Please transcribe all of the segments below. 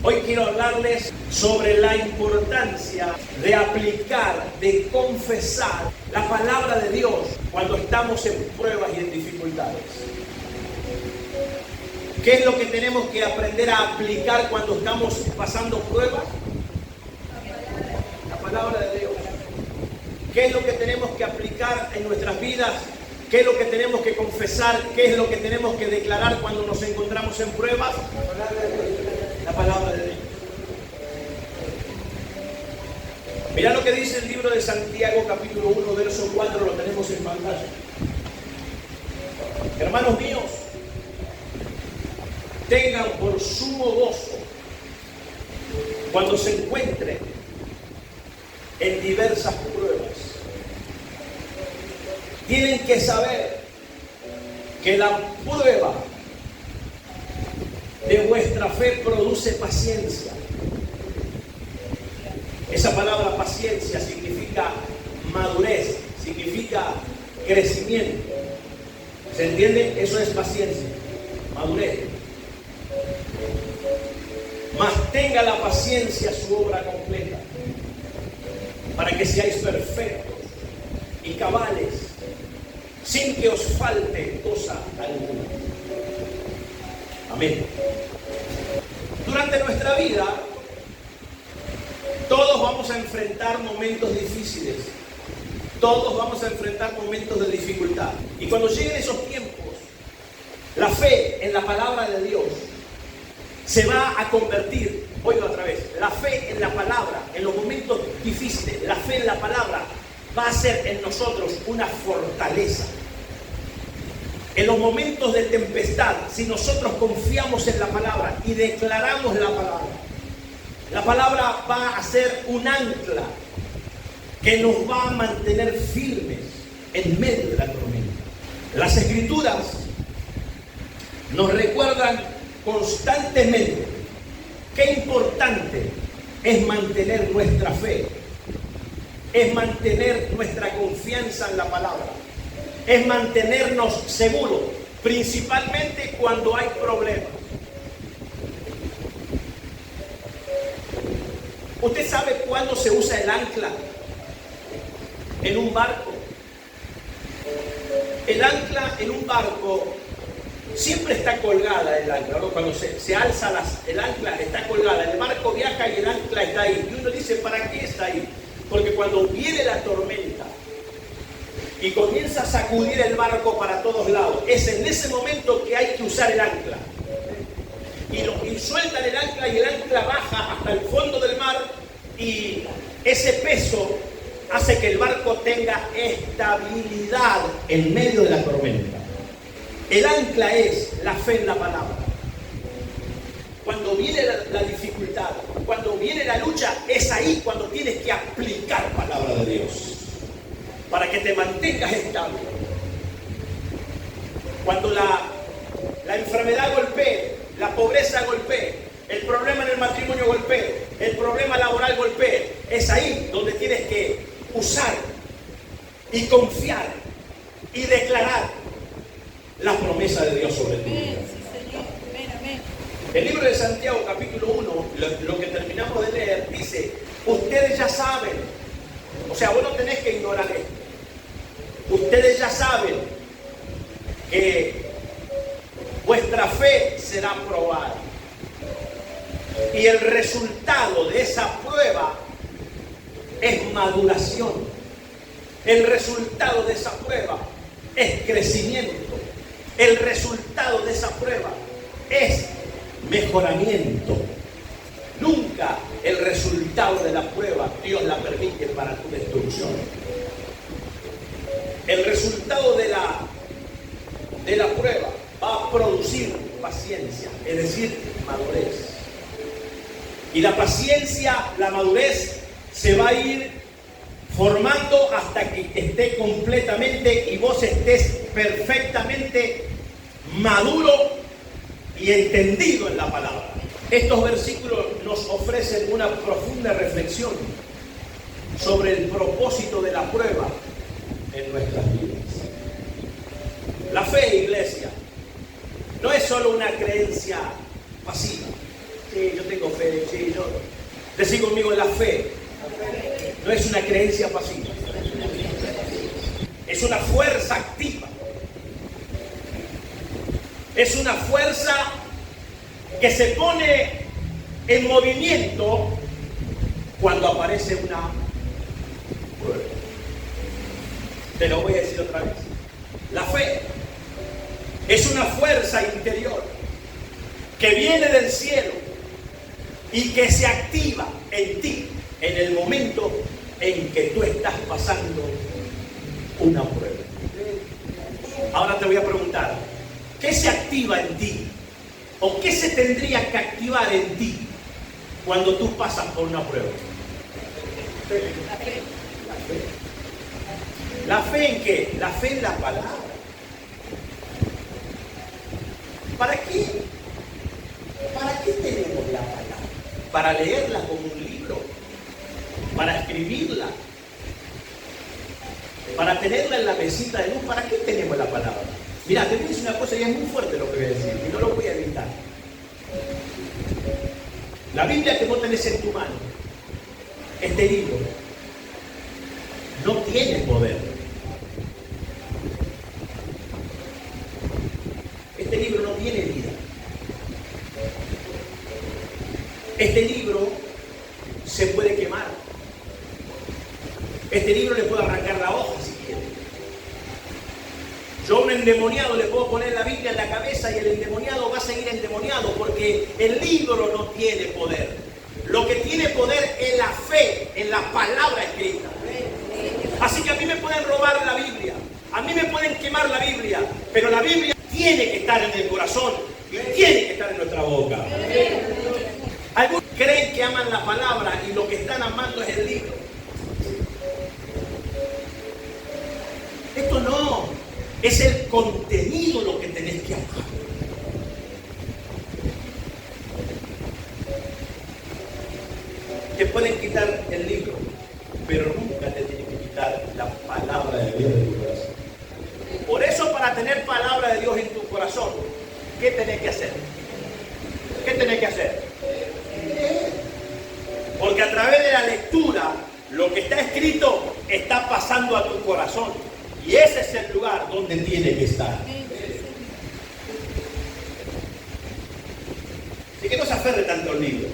Hoy quiero hablarles sobre la importancia de aplicar, de confesar la palabra de Dios cuando estamos en pruebas y en dificultades. ¿Qué es lo que tenemos que aprender a aplicar cuando estamos pasando pruebas? La palabra de Dios. ¿Qué es lo que tenemos que aplicar en nuestras vidas? ¿Qué es lo que tenemos que confesar? ¿Qué es lo que tenemos que declarar cuando nos encontramos en pruebas? La palabra de Dios. Mirá lo que dice el libro de Santiago, capítulo 1, verso 4, lo tenemos en pantalla. Hermanos míos, tengan por sumo gozo cuando se encuentren en diversas pruebas. Tienen que saber que la prueba de vuestra fe produce paciencia. Esa palabra paciencia significa madurez, significa crecimiento. ¿Se entiende? Eso es paciencia, madurez. Mas tenga la paciencia su obra completa, para que seáis perfectos y cabales, sin que os falte cosa alguna. Amén. Durante nuestra vida, todos vamos a enfrentar momentos difíciles. Todos vamos a enfrentar momentos de dificultad. Y cuando lleguen esos tiempos, la fe en la palabra de Dios se va a convertir, oigo otra vez, la fe en la palabra, en los momentos difíciles, la fe en la palabra va a ser en nosotros una fortaleza. En los momentos de tempestad, si nosotros confiamos en la palabra y declaramos la palabra va a ser un ancla que nos va a mantener firmes en medio de la tormenta. Las Escrituras nos recuerdan constantemente qué importante es mantener nuestra fe, es mantener nuestra confianza en la palabra, es mantenernos seguros, principalmente cuando hay problemas. ¿Usted sabe cuándo se usa el ancla en un barco? El ancla en un barco siempre está colgada, el ancla, ¿no? Cuando se alza el ancla está colgada, el barco viaja y el ancla está ahí. Y uno dice, ¿para qué está ahí? Porque cuando viene la tormenta y comienza a sacudir el barco para todos lados, es en ese momento que hay que usar el ancla. Y sueltan el ancla y el ancla baja hasta el fondo del mar y ese peso hace que el barco tenga estabilidad en medio de la tormenta. El ancla es la fe en la palabra. Cuando viene la dificultad, cuando viene la lucha, es ahí cuando tienes que aplicar palabra de Dios para que te mantengas estable. Cuando la enfermedad golpee, la pobreza golpee, el problema en el matrimonio golpee, el problema laboral golpee, es ahí donde tienes que usar y confiar y declarar la promesa de Dios sobre tu vida. El libro de Santiago, capítulo 1, lo que terminamos de leer, dice, ustedes ya saben, o sea, vos no tenés que ignorar esto, ustedes ya saben que vuestra fe será probada. Y el resultado de esa prueba es maduración. El resultado de esa prueba es crecimiento. El resultado de esa prueba es mejoramiento. Nunca el resultado de la prueba Dios la permite para tu destrucción. El resultado de la prueba va a producir paciencia, es decir, madurez. Y la paciencia, la madurez, se va a ir formando hasta que esté completamente y vos estés perfectamente maduro y entendido en la palabra. Estos versículos nos ofrecen una profunda reflexión sobre el propósito de la prueba en nuestras vidas. La fe, iglesia, no es solo una creencia pasiva, Sí, yo tengo fe, sí, yo. Decí conmigo, la fe no es una creencia pasiva. Es una fuerza activa. Es una fuerza que se pone en movimiento cuando aparece una prueba. Te lo voy a decir otra vez. La fe es una fuerza interior que viene del cielo y que se activa en ti en el momento en que tú estás pasando una prueba. Ahora te voy a preguntar, ¿qué se activa en ti? ¿O qué se tendría que activar en ti cuando tú pasas por una prueba? ¿La fe en qué? La fe en la palabra. ¿Para qué? ¿Para qué tenemos la palabra? ¿Para leerla como un libro? ¿Para escribirla? ¿Para tenerla en la mesita de luz? ¿Para qué tenemos la palabra? Mira, te voy a decir una cosa y es muy fuerte lo que voy a decir, y no lo voy a evitar. La Biblia que vos tenés en tu mano, este libro, no tiene poder. Este libro no tiene vida. Este libro se puede quemar. Este libro le puedo arrancar la hoja si quiere. Yo a un endemoniado le puedo poner la Biblia en la cabeza y el endemoniado va a seguir endemoniado porque el libro no tiene poder. Lo que tiene poder es la fe en la palabra escrita. Así que a mí me pueden robar la Biblia, a mí me pueden quemar la Biblia, pero la Biblia tiene que estar en el corazón y tiene que estar en nuestra boca. Algunos creen que aman la palabra y lo que están amando es el libro. Esto no, es el contenido lo que tenés que amar. Te pueden quitar el libro, pero nunca te tienen que quitar la palabra de Dios de tu corazón. Por eso, para tener palabra de Dios en tu corazón, ¿qué tenés que hacer? ¿Qué tenés que hacer? Porque a través de la lectura, lo que está escrito está pasando a tu corazón. Y ese es el lugar donde tiene que estar. Así que no se aferre tanto al libro,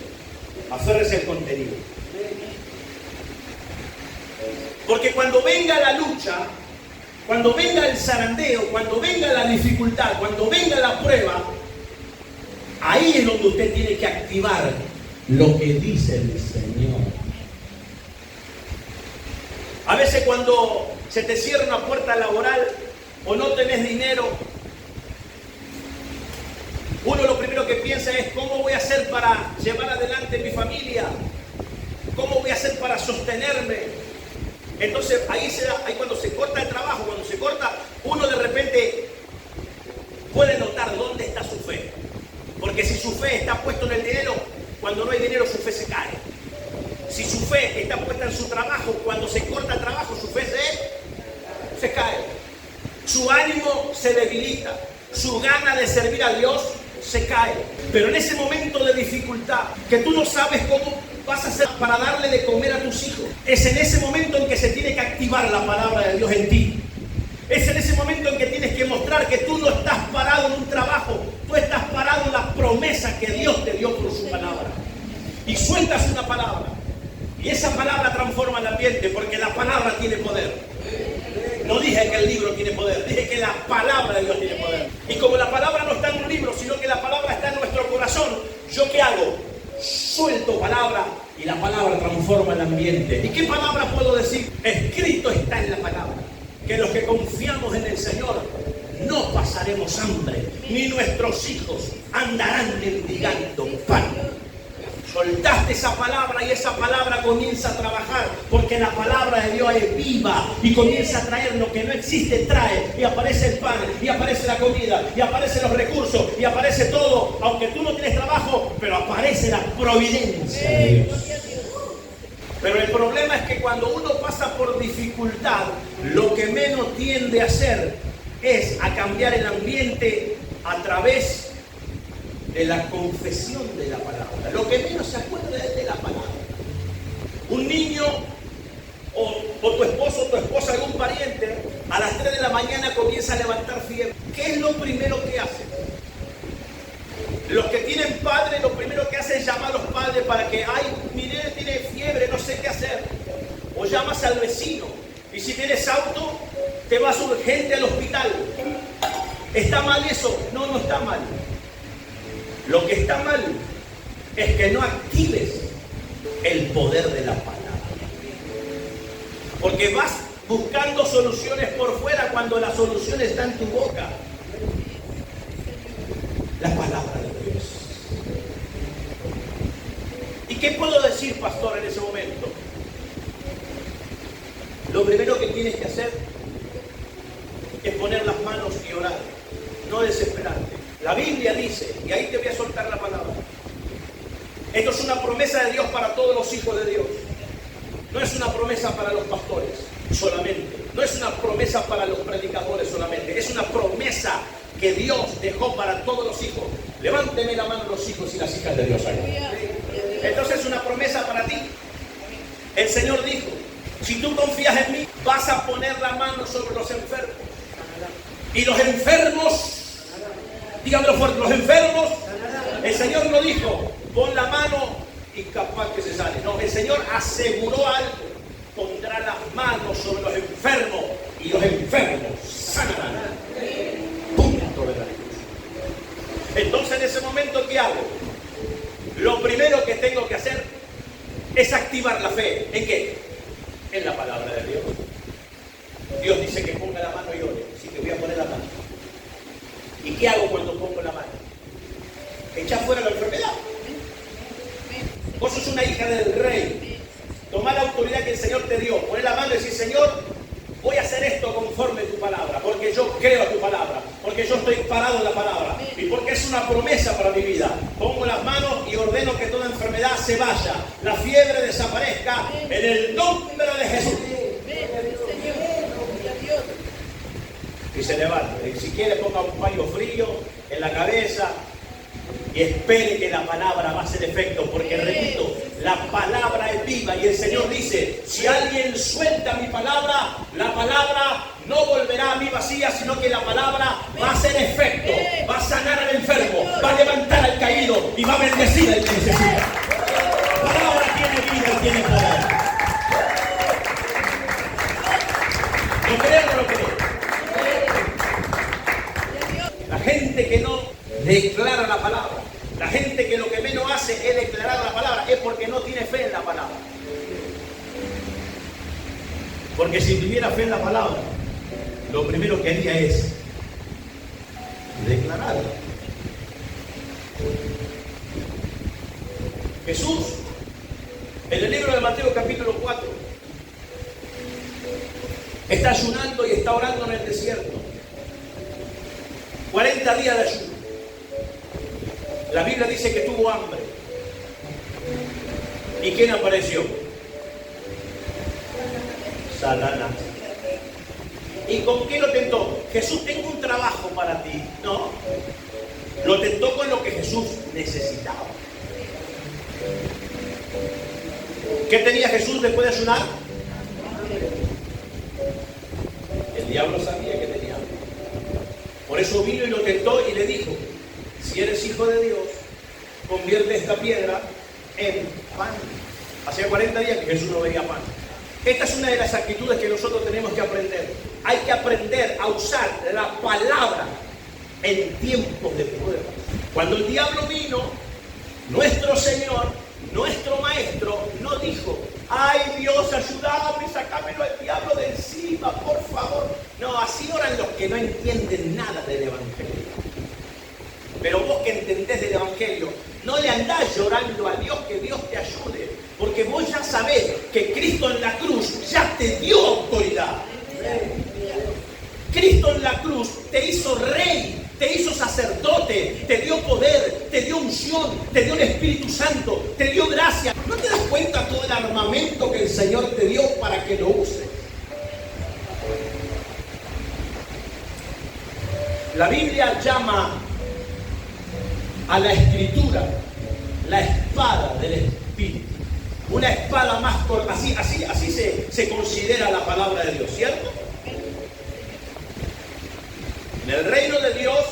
aférrese al contenido. Porque cuando venga la lucha, cuando venga el zarandeo, cuando venga la dificultad, cuando venga la prueba, ahí es donde usted tiene que activar lo que dice el Señor. A veces cuando se te cierra una puerta laboral o no tenés dinero, uno lo primero que piensa es ¿cómo voy a hacer para llevar adelante mi familia? ¿Cómo voy a hacer para sostenerme? Entonces ahí cuando se corta el trabajo, cuando se corta, uno de repente puede notar dónde está su fe. Porque si su fe está puesta en el dinero, cuando no hay dinero su fe se cae. Si su fe está puesta en su trabajo, cuando se corta el trabajo, su fe se cae. Su ánimo se debilita. Su gana de servir a Dios se cae. Pero en ese momento de dificultad, que tú no sabes cómo vas a hacer para darle de comer a tus hijos, es en ese momento en que se tiene que activar la palabra de Dios en ti. Es en ese momento en que tienes que mostrar que tú no estás parado en un trabajo, tú estás parado en la promesa que Dios te dio por su palabra. Y sueltas una palabra. Y esa palabra transforma el ambiente porque la palabra tiene poder. No dije que el libro tiene poder, dije que la palabra de Dios tiene poder. Y como la palabra no está en un libro, sino que la palabra está en nuestro corazón, ¿yo qué hago? Suelto palabra y la palabra transforma el ambiente. ¿Y qué palabra puedo decir? Escrito está en la palabra, que los que confiamos en el Señor no pasaremos hambre, ni nuestros hijos andarán mendigando pan. Soltaste esa palabra y esa palabra comienza a trabajar, porque la palabra de Dios es viva y comienza a traer lo que no existe, trae, y aparece el pan, y aparece la comida, y aparecen los recursos, y aparece todo, aunque tú no tienes trabajo, pero aparece la providencia de Dios. Pero el problema es que cuando uno pasa por dificultad, lo que menos tiende a hacer es a cambiar el ambiente a través de la confesión de la palabra. Lo que menos se acuerda es de la palabra. Un niño o tu esposo o tu esposa, algún pariente, a las 3 de la mañana comienza a levantar fiebre. ¿Qué es lo primero que hacen? Los que tienen padres, lo primero que hacen es llamar a los padres para que, ay, mi nene tiene fiebre, no sé qué hacer. O llamas al vecino. Y si tienes auto, te vas urgente al hospital. ¿Está mal eso? No, no está mal. Lo que está mal es que no actives el poder de la palabra. Porque vas buscando soluciones por fuera cuando la solución está en tu boca. La palabra de Dios. ¿Y qué puedo decir, pastor, en ese momento? Lo primero que tienes que hacer es poner las manos y orar. No desesperarte. La Biblia dice, y ahí te voy a soltar la palabra. Esto es una promesa de Dios para todos los hijos de Dios. No es una promesa para los pastores solamente. No es una promesa para los predicadores solamente. Es una promesa que Dios dejó para todos los hijos. Levánteme la mano los hijos y las hijas de Dios ahí. Entonces es una promesa para ti. El Señor dijo, si tú confías en mí, vas a poner la mano sobre los enfermos. Y los enfermos, díganlo fuerte, los enfermos, el Señor no dijo, pon la mano y capaz que se sale. No, el Señor aseguró algo. Pondrá las manos sobre los enfermos y los enfermos sanarán. Punto de la cruz. Entonces en ese momento, ¿qué hago? Lo primero que tengo que hacer es activar la fe. ¿En qué? En la palabra de Dios. Dios dice que ponga la mano y ore. Así que voy a poner la mano. ¿Y qué hago cuando pongo la mano? Echa fuera la enfermedad. Vos sos una hija del rey. Toma la autoridad que el Señor te dio. Poné la mano y decir, Señor, voy a hacer esto conforme a tu palabra. Porque yo creo a tu palabra. Porque yo estoy parado en la palabra. Y porque es una promesa para mi vida. Pongo las manos y ordeno que toda enfermedad se vaya. La fiebre desaparezca en el nombre de Jesús. Y se levanta. Y si quiere ponga un paño frío en la cabeza. Y espere que la palabra va a hacer efecto, porque repito, la palabra es viva y el Señor dice, si alguien suelta mi palabra, la palabra no volverá a mí vacía, sino que la palabra va a hacer efecto, va a sanar al enfermo, va a levantar al caído y va a bendecir al que necesita. La palabra tiene vida y tiene poder. ¿Lo creen o no lo creen? La gente que no declara la palabra, la gente que lo que menos hace es declarar la palabra, es porque no tiene fe en la palabra. Porque si tuviera fe en la palabra, lo primero que haría es declararla. Jesús, en el libro de Mateo capítulo 4, está ayunando y está orando en el desierto. 40 días de ayuno. La Biblia dice que tuvo hambre. ¿Y quién apareció? Satanás. ¿Y con qué lo tentó? Jesús, tengo un trabajo para ti. No. Lo tentó con lo que Jesús necesitaba. ¿Qué tenía Jesús después de ayunar? El diablo sabía que tenía hambre. Por eso vino y lo tentó y le dijo, si eres hijo de Dios, convierte esta piedra en pan. Hacía 40 días que Jesús no veía pan. Esta es una de las actitudes que nosotros tenemos que aprender. Hay que aprender a usar la palabra en tiempos de prueba. Cuando el diablo vino, nuestro Señor, nuestro Maestro, no dijo, ay Dios, ayúdame, sacámelo al diablo de encima, por favor. No, así oran los que no entienden nada del Evangelio. Pero vos que entendés del Evangelio, no le andás llorando a Dios que Dios te ayude, porque vos ya sabés que Cristo en la cruz ya te dio autoridad. Cristo en la cruz te hizo rey, te hizo sacerdote, te dio poder, te dio unción, te dio el Espíritu Santo, te dio gracia. ¿No te das cuenta todo el armamento que el Señor te dio para que lo uses? La Biblia llama a la escritura, la espada del Espíritu. Una espada más corta, así se considera la palabra de Dios, ¿cierto? En el reino de Dios,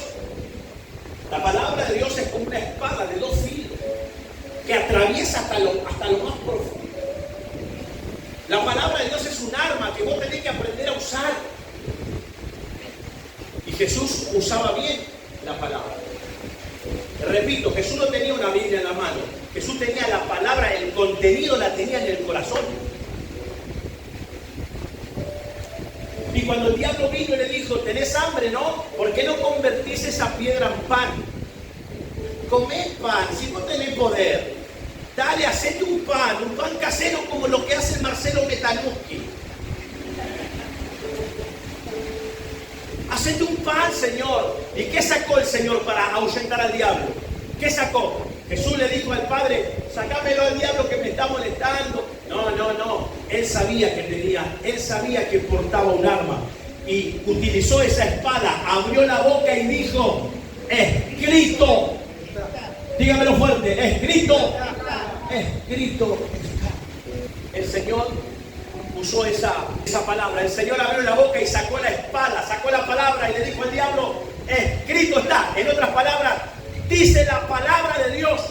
la palabra de Dios es como una espada de 2 filos que atraviesa hasta lo más profundo. La palabra de Dios es un arma que vos tenés que aprender a usar. Y Jesús usaba bien la palabra. Repito, Jesús no tenía una Biblia en la mano. Jesús tenía la palabra, el contenido la tenía en el corazón. Y cuando el diablo vino y le dijo, ¿tenés hambre, no? ¿Por qué no convertís esa piedra en pan? Comé pan, si no tenés poder. Dale, hacete un pan casero como lo que hace Marcelo Metanuski. Hacete un pan, Señor. ¿Y qué sacó el Señor para ahuyentar al diablo? ¿Qué sacó? Jesús le dijo al Padre, sacámelo al diablo que me está molestando. No. Él sabía que portaba un arma. Y utilizó esa espada, abrió la boca y dijo, escrito. Dígamelo fuerte, escrito. Escrito está. El Señor usó esa palabra. El Señor abrió la boca y sacó la espada, sacó la palabra y le dijo al diablo, escrito está. En otras palabras, dice la palabra de Dios.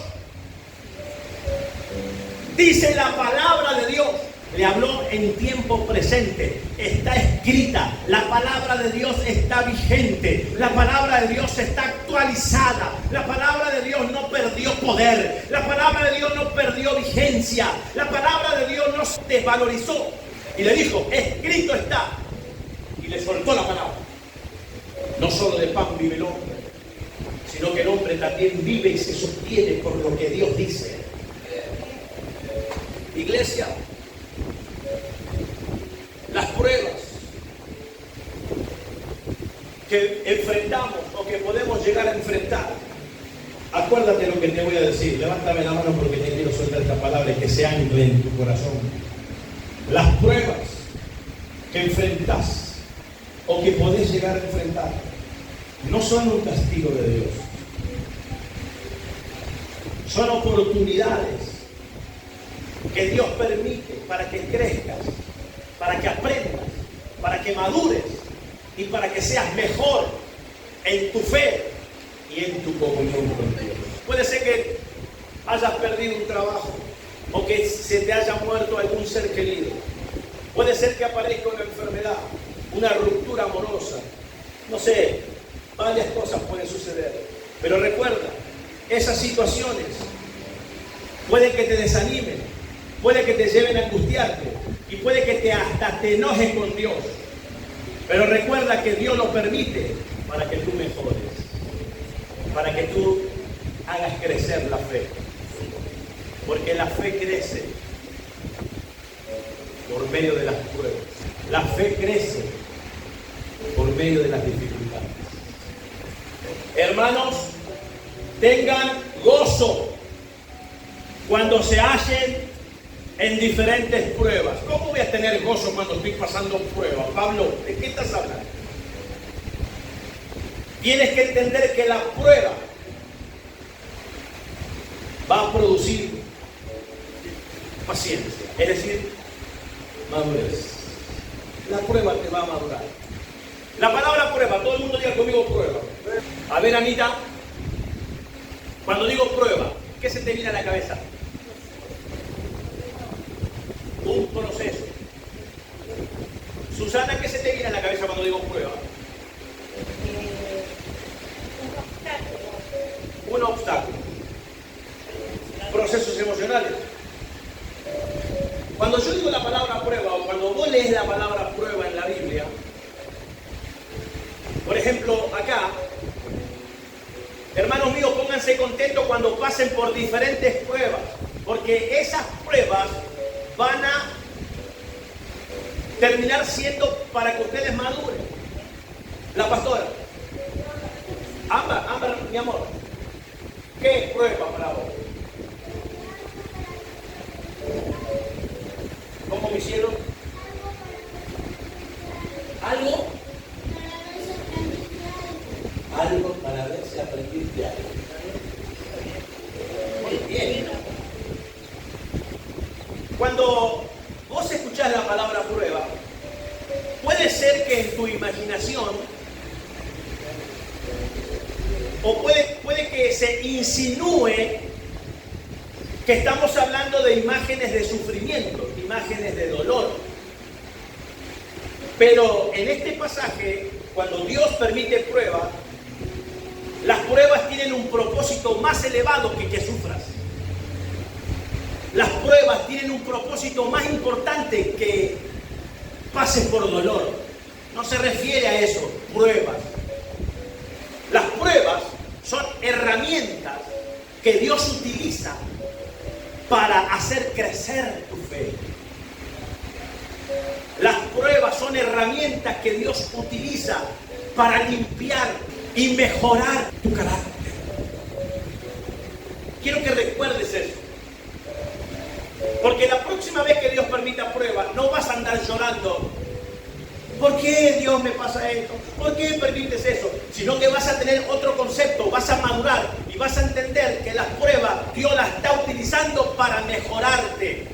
Dice la palabra de Dios. Le habló en tiempo presente. Está escrita. La palabra de Dios está vigente. La palabra de Dios está actualizada. La palabra de Dios no perdió poder. La palabra de Dios no perdió vigencia. La palabra de Dios no se desvalorizó. Y le dijo, escrito está. Y le soltó la palabra. No solo de pan vive el hombre, sino que el hombre también vive y se sostiene por lo que Dios dice. Iglesia, las pruebas que enfrentamos o que podemos llegar a enfrentar, acuérdate lo que te voy a decir, levántame la mano porque te quiero soltar esta palabra y que se ancle en tu corazón. Las pruebas que enfrentas o que podés llegar a enfrentar no son un castigo de Dios, son oportunidades que Dios permite para que crezcas, para que aprendas, para que madures y para que seas mejor en tu fe y en tu comunión con Dios. Puede ser que hayas perdido un trabajo o que se te haya muerto algún ser querido. Puede ser que aparezca una enfermedad, una ruptura amorosa. No sé, varias cosas pueden suceder. Pero recuerda, esas situaciones pueden que te desanimen, puede que te lleven a angustiarte y puede que hasta te enojes con Dios. Pero recuerda que Dios lo permite para que tú mejores, para que tú hagas crecer la fe. Porque la fe crece por medio de las pruebas. La fe crece por medio de las dificultades. Hermanos, tengan gozo cuando se hallen en diferentes pruebas. ¿Cómo voy a tener gozo cuando estoy pasando pruebas? Pablo, ¿de qué estás hablando? Tienes que entender que la prueba va a producir paciencia, es decir, madurez. La prueba te va a madurar. La palabra prueba, todo el mundo diga conmigo prueba. A ver, Anita, cuando digo prueba, ¿qué se te viene a la cabeza? Un proceso. Susana, ¿qué se te viene a la cabeza cuando digo prueba? Un obstáculo. Procesos emocionales. Cuando yo digo la palabra prueba o cuando vos lees la palabra prueba en la Biblia, por ejemplo, acá, hermanos míos, pónganse contentos cuando pasen por diferentes pruebas, porque esas pruebas van a terminar siendo para que ustedes maduren. La pastora, Ámbar, mi amor, ¿qué prueba para vos? ¿Cómo me hicieron? ¿Algo? Algo para ver si aprendiste algo. Cuando vos escuchás la palabra prueba, puede ser que en tu imaginación, o puede que se insinúe que estamos hablando de imágenes de sufrimiento, imágenes de dolor. Pero en este pasaje, cuando Dios permite pruebas, las pruebas tienen un propósito más elevado que sufras. Las pruebas tienen un propósito más importante que pases por dolor. No se refiere a eso, pruebas. Las pruebas son herramientas que Dios utiliza para hacer crecer tu fe. Las pruebas son herramientas que Dios utiliza para limpiar y mejorar tu carácter. Quiero que recuerdes eso. Porque la próxima vez que Dios permita pruebas, no vas a andar llorando. ¿Por qué Dios me pasa esto? ¿Por qué permites eso? Sino que vas a tener otro concepto, vas a madurar y vas a entender que las pruebas Dios las está utilizando para mejorarte.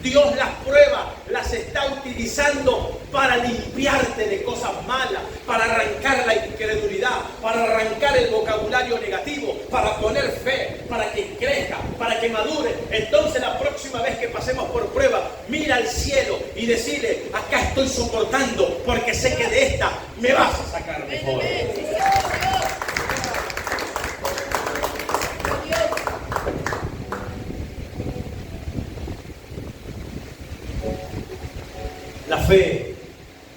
Dios las pruebas las está utilizando para limpiarte de cosas malas, para arrancar la incredulidad, para arrancar el vocabulario negativo, para poner fe, para que crezca, para que madure. Entonces la próxima vez que pasemos por prueba, mira al cielo y decirle: acá estoy soportando porque sé que de esta me vas a sacar mejor. La fe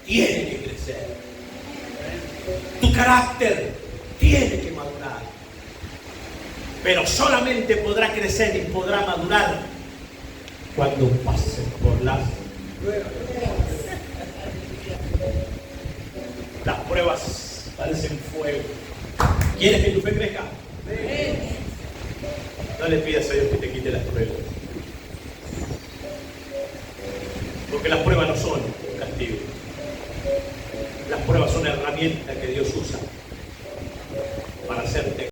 tiene que crecer. Tu carácter tiene que madurar. Pero solamente podrá crecer y podrá madurar cuando pases por las pruebas. Las pruebas parecen fuego. ¿Quieres que tu fe crezca? No le pidas a Dios que te quite las pruebas. Porque las pruebas no son un castigo. Las pruebas son herramientas que Dios usa para hacerte